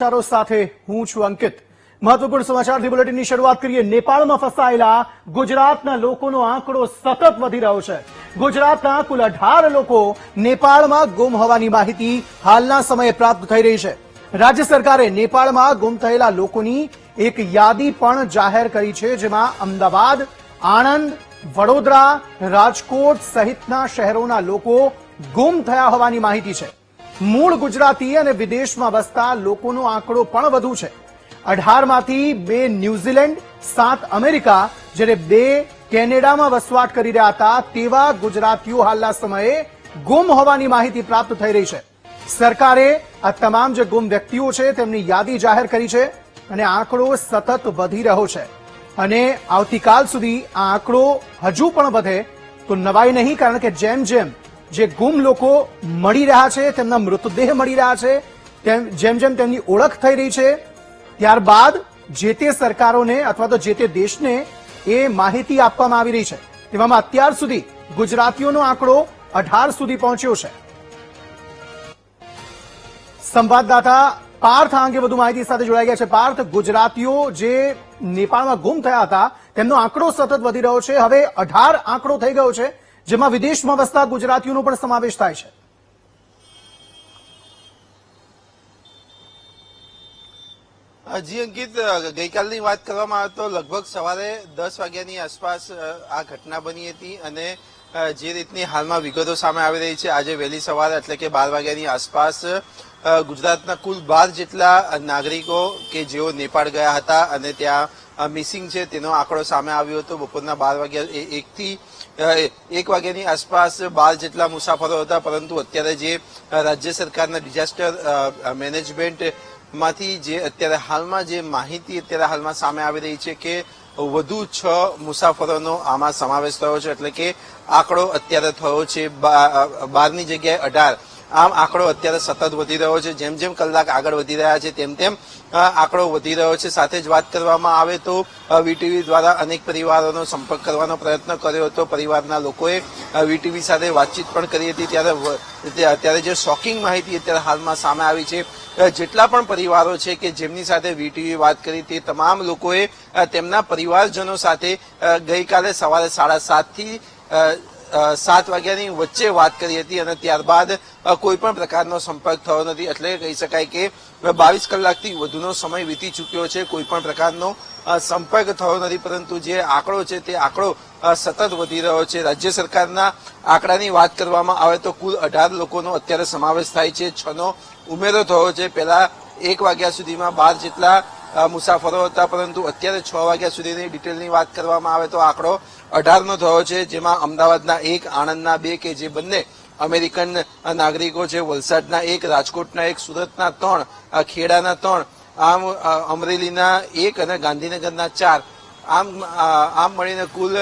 સમાચારો સાથે હું છું અંકિત। મહત્વપૂર્ણ સમાચારથી બુલેટિનની શરૂઆત કરીએ। નેપાળમાં ફસાયેલા ગુજરાતના લોકોનો આંકડો સતત વધી રહ્યો છે। ગુજરાતના કુલ 18 લોકો નેપાળમાં ગુમ હોવાની માહિતી હાલના સમયે પ્રાપ્ત થઈ રહી છે। રાજ્ય સરકારે નેપાળમાં ગુમ થયેલા લોકોની એક યાદી પણ જાહેર કરી છે, જેમાં અમદાવાદ, આણંદ, વડોદરા, રાજકોટ સહિતના શહેરોના લોકો ગુમ થયા હોવાની માહિતી છે। મૂળ ગુજરાતી અને વિદેશમાં વસતા લોકોનો આંકડો પણ વધુ છે। 18 માંથી 2 ન્યૂઝીલેન્ડ, 7 અમેરિકા, જ્યારે 2 કેનેડામાં વસવાટ કરી રહ્યા હતા તેવા ગુજરાતીઓ હાલના સમયે ગુમ હોવાની માહિતી પ્રાપ્ત થઈ રહી છે। સરકારે આ તમામ જે ગુમ વ્યક્તિઓ છે તેમની યાદી જાહેર કરી છે અને આંકડો સતત વધી રહ્યો છે અને આવતીકાલ સુધી આ આંકડો હજુ પણ વધે તો નવાઈ નહીં, કારણ કે જેમ જેમ જે ગુમ લોકો મળી રહ્યા છે, તેમના મૃતદેહ મળી રહ્યા છે, જેમ જેમ તેમની ઓળખ થઈ રહી છે, ત્યારબાદ જે તે સરકારોને અથવા તો જે તે દેશને એ માહિતી આપવામાં આવી રહી છે। તેવામાં અત્યાર સુધી ગુજરાતીઓનો આંકડો 18 સુધી પહોંચ્યો છે। સંવાદદાતા પાર્થ આ અંગે વધુ માહિતી સાથે જોડાઈ ગયા છે। પાર્થ, ગુજરાતીઓ જે નેપાળમાં ગુમ થયા હતા તેમનો આંકડો સતત વધી રહ્યો છે। હવે 18 આંકડો થઈ ગયો છે, જેમાં વિદેશમાં વસતા ગુજરાતીઓનો પણ સમાવેશ થાય છે। જી અંકિત, ગઈકાલની વાત કરવામાં આવે તો લગભગ સવારે 10 વાગ્યાની આસપાસ આ ઘટના બની હતી અને જે રીતની હાલમાં વિગતો સામે આવી રહી છે, આજે વહેલી સવારે એટલે કે 12 વાગ્યાની આસપાસ ગુજરાતના કુલ 12 જેટલા નાગરિકો કે જેઓ નેપાળ ગયા હતા અને ત્યાં મિસિંગ છે તેનો આંકડો સામે આવ્યો હતો। બપોરના 12 વાગ્યા 1 વાગ્યાની આસપાસ 12 જેટલા મુસાફરો હતા, પરંતુ અત્યારે જે રાજ્ય સરકારના ડિઝાસ્ટર મેનેજમેન્ટ માંથી જે અત્યારે હાલમાં જે માહિતી અત્યારે હાલમાં સામે આવી રહી છે કે વધુ 6 મુસાફરોનો આમાં સમાવેશ થયો છે, એટલે કે આંકડો અત્યારે થયો છે 12ની જગ્યાએ 18। આમ આંકડો અત્યારે સતત વધી રહ્યો છે। જેમ જેમ કલાક આગળ વધી રહ્યા છે તેમ તેમ આંકડો વધી રહ્યો છે। સાથે જ વાત કરવામાં આવે તો વીટીવી દ્વારા અનેક પરિવારોનો સંપર્ક કરવાનો પ્રયત્ન કર્યો હતો। પરિવારના લોકોએ વીટીવી સાથે વાતચીત પણ કરી હતી। ત્યારે જે શોકિંગ માહિતી અત્યારે હાલમાં સામે આવી છે, જેટલા પણ પરિવારો છે કે જેમની સાથે વીટીવી વાત કરી તે તમામ લોકોએ તેમના પરિવારજનો સાથે ગઈકાલે સવારે 7:30 થી 7 વાગ્યાની વચ્ચે વાત કરી હતી અને ત્યારબાદ કોઈ પણ પ્રકારનો સંપર્ક થયો નથી। એટલે કહી શકાય કે 22 કલાકથી વધુનો સમય વીતી ચૂક્યો છે, કોઈ પણ પ્રકારનો સંપર્ક થયો નથી, પરંતુ જે આંકડો છે તે આંકડો સતત વધી રહ્યો છે। રાજ્ય સરકારના આંકડાની વાત કરવામાં આવે તો કુલ 18 લોકોનો અત્યારે સમાવેશ થાય છે, 6નો ઉમેરો થયો છે। પહેલા 1 વાગ્યા સુધીમાં 12 જેટલા મુસાફરો હતા, પરંતુ અત્યારે 6 વાગ્યા સુધીની ડિટેલની વાત કરવામાં આવે તો આંકડો 18નો થયો છે, જેમાં અમદાવાદના 1, આણંદના 2 કે જે બંને અમેરિકન નાગરિકો છે, વલસાડના 1, રાજકોટના 1, સુરતના 3, ખેડાના 3, આમ અમરેલીના 1 અને ગાંધીનગરના 4, આમ મળીને કુલ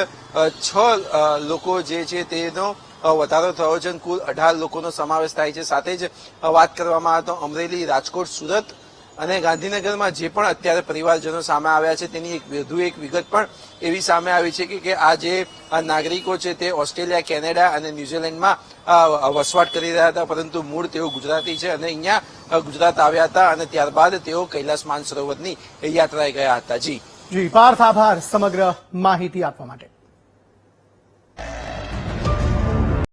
6 લોકો જે છે તેનો વધારો થયો છે અને કુલ 18 લોકોનો સમાવેશ થાય છે। સાથે જ વાત કરવામાં આવે તો અમરેલી, રાજકોટ, સુરત અને ગાંધીનગરમાં જે પણ અત્યારે પરિવારજનો સામે આવ્યા છે તેની વધુ એક વિગત પણ એવી સામે આવી છે કે આ જે નાગરિકો છે તે ઓસ્ટ્રેલિયા, કેનેડા અને ન્યુઝીલેન્ડમાં વસવાટ કરી રહ્યા હતા, પરંતુ મૂળ તેઓ ગુજરાતી છે અને અહીંયા ગુજરાત આવ્યા હતા અને ત્યારબાદ તેઓ કૈલાસ માનસરોવરની યાત્રાએ ગયા હતા। જી પાર્થ, આભાર સમગ્ર માહિતી આપવા માટે।